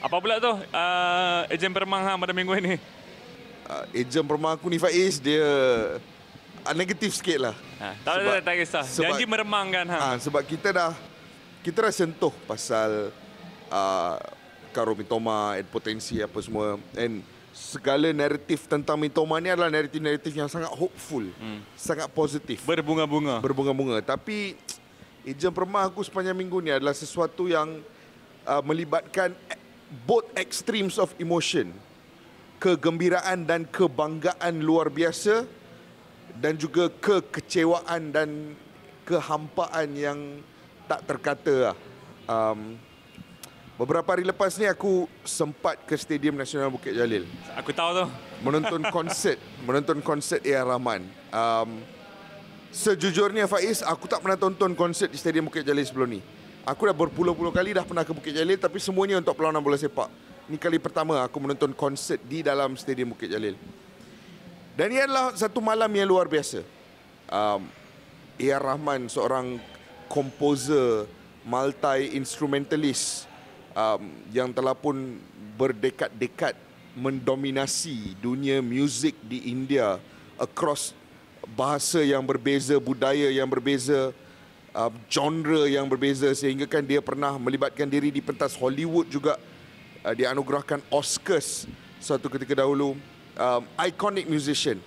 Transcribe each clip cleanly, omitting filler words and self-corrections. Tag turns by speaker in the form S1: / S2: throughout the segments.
S1: Apa pula tu ejen permang hang pada minggu ini?
S2: Ejen permang aku ni Faiz, dia negatif sikit lah.
S1: Tak kisah. Janji meremang kan hang?
S2: Sebab kita dah sentuh pasal Karo Mitoma, potensi apa semua. And segala naratif tentang Mitoma ni adalah naratif-naratif yang sangat hopeful, sangat positif, berbunga-bunga. Tapi ejen permah aku sepanjang minggu ni adalah sesuatu yang melibatkan both extremes of emotion, kegembiraan dan kebanggaan luar biasa, dan juga kekecewaan dan kehampaan yang tak terkata lah. Beberapa hari lepas ni aku sempat ke Stadium Nasional Bukit Jalil.
S1: Aku tahu tu. Menonton
S2: konsert A.R. Rahman. Sejujurnya Faiz, aku tak pernah tonton konsert di Stadium Bukit Jalil sebelum ni. Aku dah berpuluh-puluh kali dah pernah ke Bukit Jalil, tapi semuanya untuk perlawanan bola sepak. Ini kali pertama aku menonton konsert di dalam Stadium Bukit Jalil. Dan ia adalah satu malam yang luar biasa. A.R. Rahman, seorang komposer, multi-instrumentalist yang telah pun berdekad-dekad mendominasi dunia muzik di India across bahasa yang berbeza, budaya yang berbeza, genre yang berbeza, sehingga kan dia pernah melibatkan diri di pentas Hollywood juga, dianugerahkan Oscars suatu ketika dahulu. Iconic musician.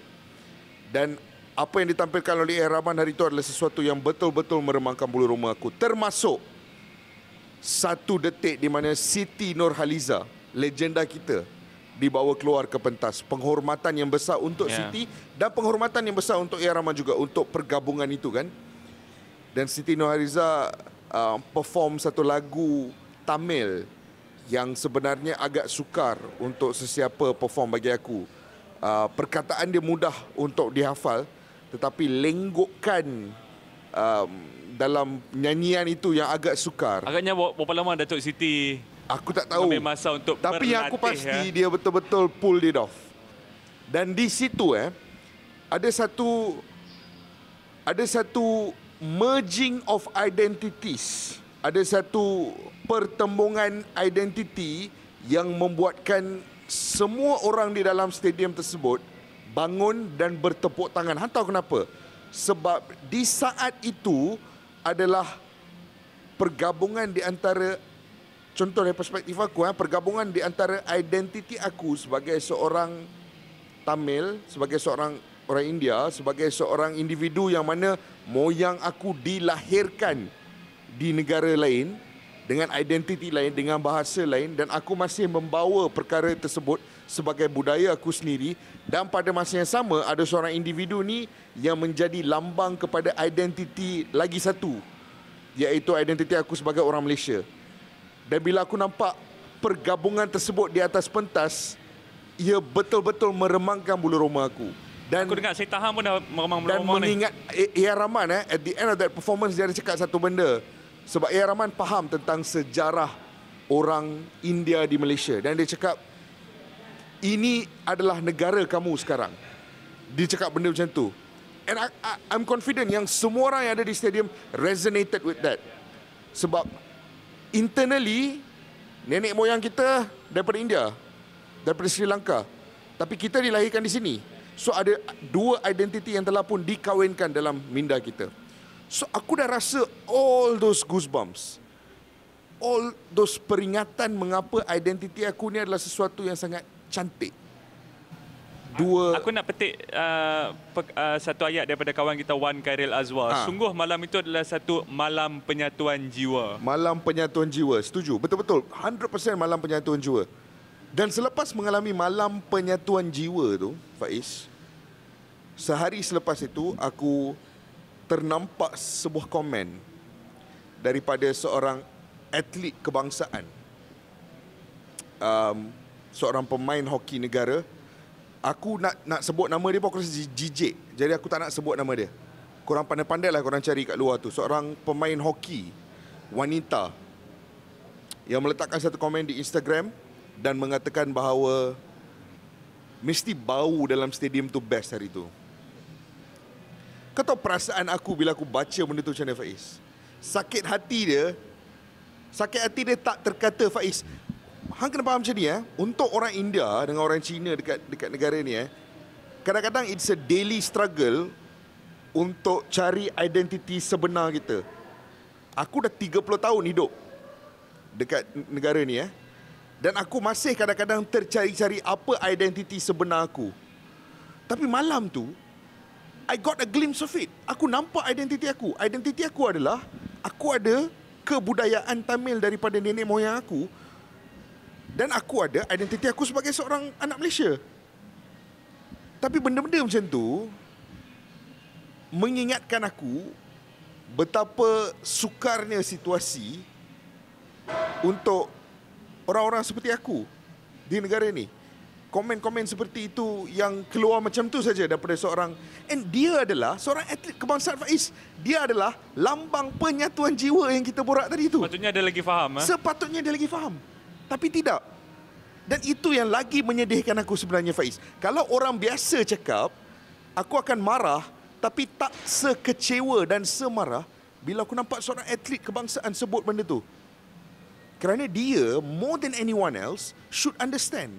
S2: Dan apa yang ditampilkan oleh A.R. Rahman hari itu adalah sesuatu yang betul-betul meremangkan bulu roma aku. Termasuk satu detik di mana Siti Nurhaliza, legenda kita, dibawa keluar ke pentas. Penghormatan yang besar untuk Siti, dan penghormatan yang besar untuk A.R. Rahman juga, untuk pergabungan itu kan. Dan Siti Nurhaliza perform satu lagu Tamil yang sebenarnya agak sukar untuk sesiapa perform bagi aku. Perkataan dia mudah untuk dihafal, tetapi lenggokan dalam nyanyian itu yang agak sukar.
S1: Agaknya berapa lama Datuk Siti?
S2: Aku tak tahu.
S1: Ambil masa untuk
S2: tapi yang aku pasti dia betul-betul pull it off. Dan di situ ada satu merging of identities. Ada satu pertembungan identiti yang membuatkan semua orang di dalam stadium tersebut bangun dan bertepuk tangan. Hang tahu kenapa? Sebab di saat itu adalah pergabungan di antara, contoh dari perspektif aku, pergabungan di antara identiti aku sebagai seorang Tamil, sebagai seorang orang India, sebagai seorang individu yang mana moyang aku dilahirkan di negara lain, dengan identiti lain, dengan bahasa lain, dan aku masih membawa perkara tersebut sebagai budaya aku sendiri. Dan pada masa yang sama ada seorang individu ni yang menjadi lambang kepada identiti lagi satu, iaitu identiti aku sebagai orang Malaysia. Dan bila aku nampak pergabungan tersebut di atas pentas, ia betul-betul meremangkan bulu roma aku. Dan
S1: aku dengar saya tahan pun dah meremang bulu roma ni.
S2: Dan mengingat A.R. Rahman, at the end of that performance, dia ada cakap satu benda. Sebab A.R. Rahman faham tentang sejarah orang India di Malaysia. Dan dia cakap, ini adalah negara kamu sekarang. Dia cakap benda macam tu. And I'm confident yang semua orang yang ada di stadium resonated with that. Sebab internally, nenek moyang kita daripada India, daripada Sri Lanka. Tapi kita dilahirkan di sini. So ada dua identiti yang telah pun dikawinkan dalam minda kita. So aku dah rasa all those goosebumps, all those peringatan mengapa identiti aku ni adalah sesuatu yang sangat cantik.
S1: Aku nak petik satu ayat daripada kawan kita Wan Khairil Azwar. Sungguh malam itu adalah satu malam penyatuan jiwa.
S2: Malam penyatuan jiwa, setuju. Betul-betul 100% malam penyatuan jiwa. Dan selepas mengalami malam penyatuan jiwa tu, Faiz, sehari selepas itu aku ternampak sebuah komen daripada seorang atlet kebangsaan, seorang pemain hoki negara. Aku nak sebut nama dia pun aku rasa jijik, jadi aku tak nak sebut nama dia. Korang pandai-pandai lah korang cari kat luar tu. Seorang pemain hoki wanita yang meletakkan satu komen di Instagram dan mengatakan bahawa mesti bau dalam stadium tu best hari tu. Kau tahu perasaan aku bila aku baca benda tu macam mana, Faiz? Sakit hati dia tak terkata, Faiz. hang kena faham macam ni untuk orang India dengan orang Cina dekat negara ni kadang-kadang it's a daily struggle untuk cari identiti sebenar kita. Aku dah 30 tahun hidup dekat negara ni dan aku masih kadang-kadang tercari-cari apa identiti sebenar aku. Tapi malam tu I got a glimpse of it. Aku nampak identiti aku. Identiti aku adalah aku ada kebudayaan Tamil daripada nenek moyang aku dan aku ada identiti aku sebagai seorang anak Malaysia. Tapi benda-benda macam tu mengingatkan aku betapa sukarnya situasi untuk orang-orang seperti aku di negara ni. Komen-komen seperti itu yang keluar macam tu saja daripada seorang, and dia adalah seorang atlet kebangsaan Faiz. Dia adalah lambang penyatuan jiwa yang kita borak tadi tu.
S1: Sepatutnya dia lagi faham.
S2: Sepatutnya dia lagi faham. Tapi tidak. Dan itu yang lagi menyedihkan aku sebenarnya, Faiz. Kalau orang biasa cakap, aku akan marah, tapi tak sekecewa dan semarah bila aku nampak seorang atlet kebangsaan sebut benda tu. Kerana dia, more than anyone else, should understand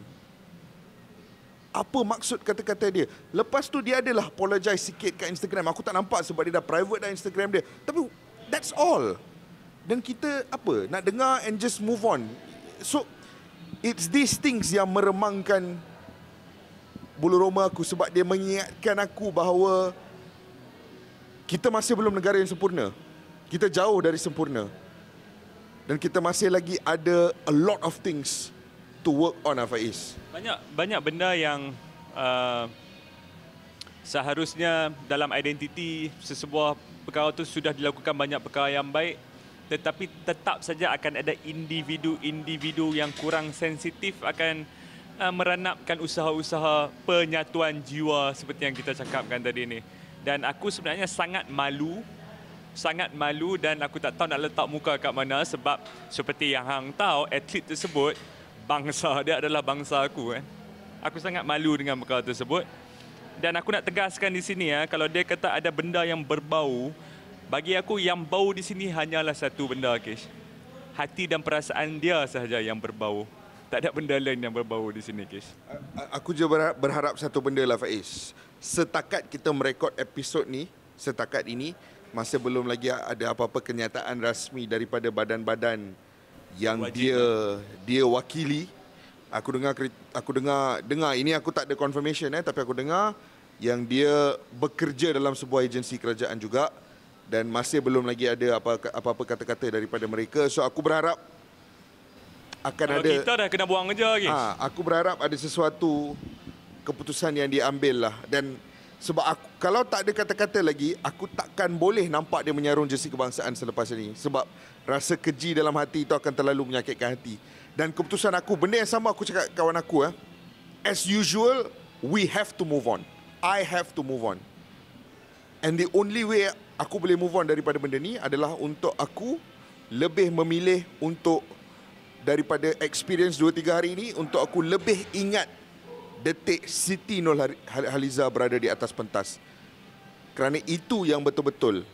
S2: apa maksud kata-kata dia. Lepas tu dia adalah apologize sikit kat Instagram. Aku tak nampak sebab dia dah private dah Instagram dia. Tapi that's all. Dan kita apa? Nak dengar and just move on. So it's these things yang meremangkan bulu roma aku sebab dia mengingatkan aku bahawa kita masih belum negara yang sempurna. Kita jauh dari sempurna. Dan kita masih lagi ada a lot of things to work on, Faiz.
S1: Banyak benda yang seharusnya dalam identiti sesebuah perkara itu sudah dilakukan banyak perkara yang baik, tetapi tetap saja akan ada individu-individu yang kurang sensitif akan meranapkan usaha-usaha penyatuan jiwa seperti yang kita cakapkan tadi ni. Dan aku sebenarnya sangat malu dan aku tak tahu nak letak muka kat mana sebab seperti yang hang tahu, atlet tersebut bangsa dia adalah bangsa aku Aku sangat malu dengan perkara tersebut. Dan aku nak tegaskan di sini kalau dia kata ada benda yang berbau, bagi aku yang bau di sini hanyalah satu benda, Kish. Hati dan perasaan dia sahaja yang berbau. Tak ada benda lain yang berbau di sini, Kish.
S2: Aku juga berharap satu benda lah, Faiz. Setakat kita merekod episod ni, setakat ini masih belum lagi ada apa-apa kenyataan rasmi daripada badan-badan yang dia wakili. Aku dengar ini aku tak ada confirmation tapi aku dengar yang dia bekerja dalam sebuah agensi kerajaan juga dan masih belum lagi ada apa-apa kata-kata daripada mereka. So aku berharap akan
S1: kalau
S2: ada,
S1: kita dah kena buang kerja lagi.
S2: Aku berharap ada sesuatu keputusan yang diambil lah. Dan sebab aku, kalau tak ada kata-kata lagi, aku takkan boleh nampak dia menyarung jersey kebangsaan selepas ini. Sebab rasa keji dalam hati itu akan terlalu menyakitkan hati. Dan keputusan aku, benda yang sama aku cakap kawan aku, as usual, we have to move on. I have to move on. And the only way aku boleh move on daripada benda ni adalah untuk aku lebih memilih untuk, daripada experience 2-3 hari ini, untuk aku lebih ingat detik Siti Nurhaliza berada di atas pentas. Kerana itu yang betul-betul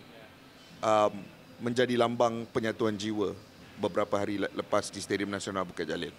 S2: menjadi lambang penyatuan jiwa beberapa hari lepas di Stadium Nasional Bukit Jalil.